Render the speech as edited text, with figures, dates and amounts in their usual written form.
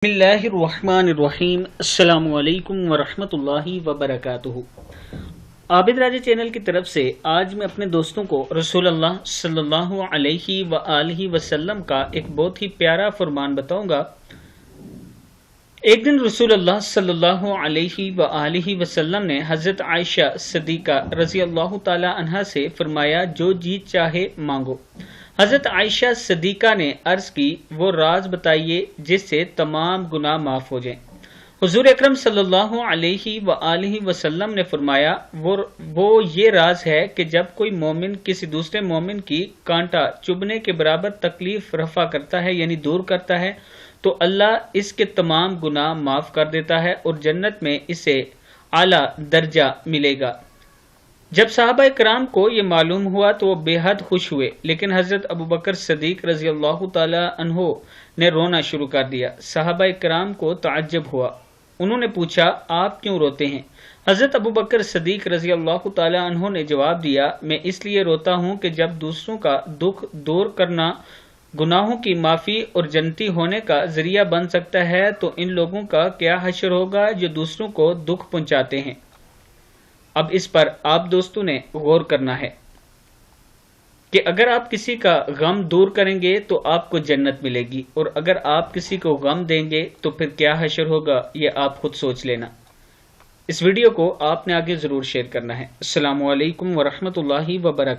बिस्मिल्लाहिर्रहमानिर्रहीम। अस्सलामु अलैकुम वरहमतुल्लाहि वबरकातुहू। आबिद राजा चैनल की तरफ से आज मैं अपने दोस्तों को रसूलुल्लाह सल्लल्लाहु अलैहि वआलिहि वसल्लम का एक बहुत ही प्यारा फरमान बताऊंगा। एक दिन रसूलुल्लाह सल्लल्लाहु अलैहि वआलिहि वसल्लम ने हज़रत आयशा सिद्दीक़ा रज़ी अल्लाह तआला अन्हा से फरमाया, जो जी चाहे मांगो। हज़रत आयशा सिद्दीक़ा ने अर्ज की, वो राज बताइए जिससे तमाम गुनाह माफ हो जाएं। हुज़ूर अकरम सल्लल्लाहु अलैहि वआलिहि वसल्लम ने फरमाया, वो ये राज है कि जब कोई मोमिन किसी दूसरे मोमिन की कांटा चुभने के बराबर तकलीफ रफा करता है यानी दूर करता है तो अल्लाह इसके तमाम गुनाह माफ कर देता है और जन्नत में इसे आला दर्जा मिलेगा। जब सहाबा इकराम को ये मालूम हुआ तो वो बेहद खुश हुए, लेकिन हजरत अबू बकर सदीक रजी अल्लाह ताला अन्हो ने रोना शुरू कर दिया। सहाबा इकराम को ताज्जुब हुआ। उन्होंने पूछा, आप क्यों रोते हैं? हजरत अबू बकर सदीक रजी अल्लाह ताला अन्हो ने जवाब दिया, मैं इसलिए रोता हूँ कि जब दूसरों का दुख दूर करना गुनाहों की माफी और जन्नती होने का जरिया बन सकता है तो इन लोगों का क्या हश्र होगा जो दूसरों को दुख पहुंचाते हैं। अब इस पर आप दोस्तों ने गौर करना है कि अगर आप किसी का गम दूर करेंगे तो आपको जन्नत मिलेगी और अगर आप किसी को गम देंगे तो फिर क्या हश्र होगा, ये आप खुद सोच लेना। इस वीडियो को आपने आगे जरूर शेयर करना है। अस्सलामु अलैकुम वरहमतुल्लाहि वबरकातुहू।